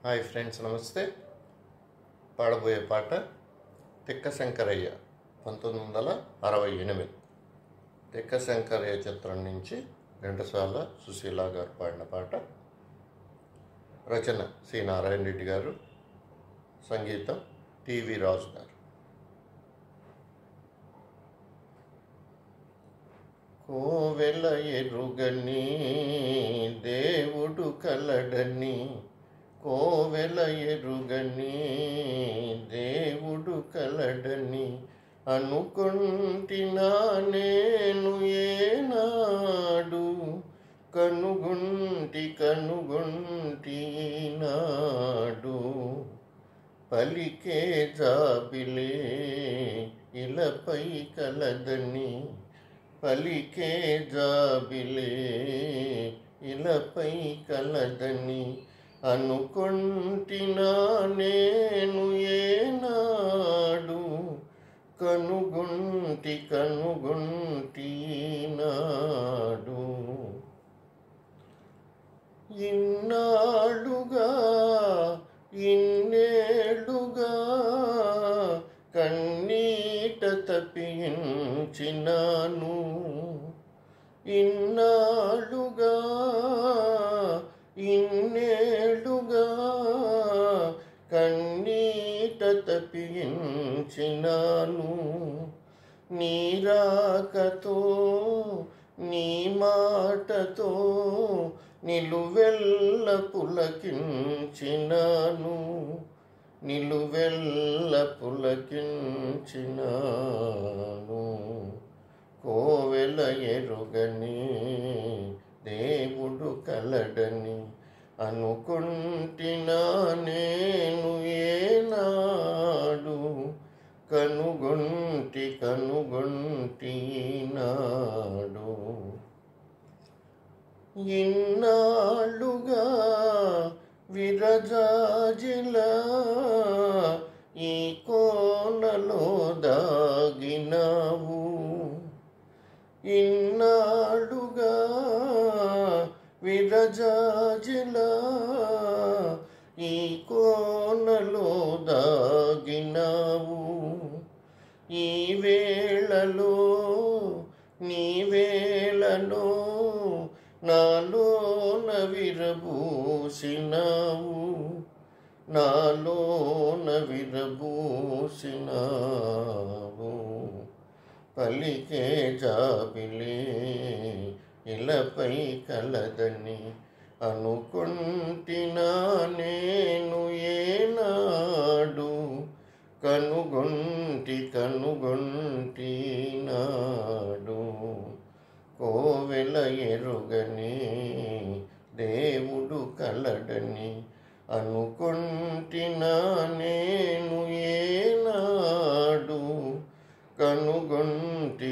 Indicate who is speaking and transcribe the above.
Speaker 1: Hi friends, నమస్తే. పాడబోయే పాట తిక్క శంకరయ్య 1968. తిక్క శంకరయ్య చిత్రం నుంచి ఘంటసాల సుశీల గారు పాడిన పాట. రచన సి నారాయణ రెడ్డి గారు, సంగీతం టీవీ రాజు గారు. కోవెల ఎరుగని దేవుడు కలడని, కోవెల ఎరుగని దేవుడు కలడని అనుకొంటినా నేను ఏనాడు, కనుగొంటి నాడు. పలికే జాబిలే ఇలపై కలదని, పలికే జాబిలే ఇలపై కలదని అనుకొంటినా నేను ఏనాడు, కనుగొంటి నాడు. ఇన్నాళ్ళుగా ఇన్నేళ్ళుగా కన్నీట తప్పించినాను, ఇన్నాళ్ళుగా ఇన్నేళ్ళుగా కన్నీట తప్పించినాను. నీ రాకతో నీ మాటతో నిలువెల్ల పులకించినాను, నిలువెల్ల పులకించినాను. కోవెల ఎరుగని దేవుడు కలడని అనుకొంటినా నేను ఏనాడు, కనుగొంటి నాడు. ఇన్నాళ్ళుగా విరజాజిలా ఈ కోనలో దాగినావు, ఇన్నాళ్ళుగా విరజాజిలా ఈ కోనలో దాగినావు. ఈ వేళలో నీ వేళలో నాలోన విరబూసినావు, నాలోన విరబూసినావు. పలికే జాబిలే ఇలపై కలదని అనుకొంటినా నేను ఏనాడు, కనుగొంటి నాడు. కోవెల ఎరుగని దేవుడు కలడని అనుకొంటినా నేను ఏనాడు, కనుగొంటి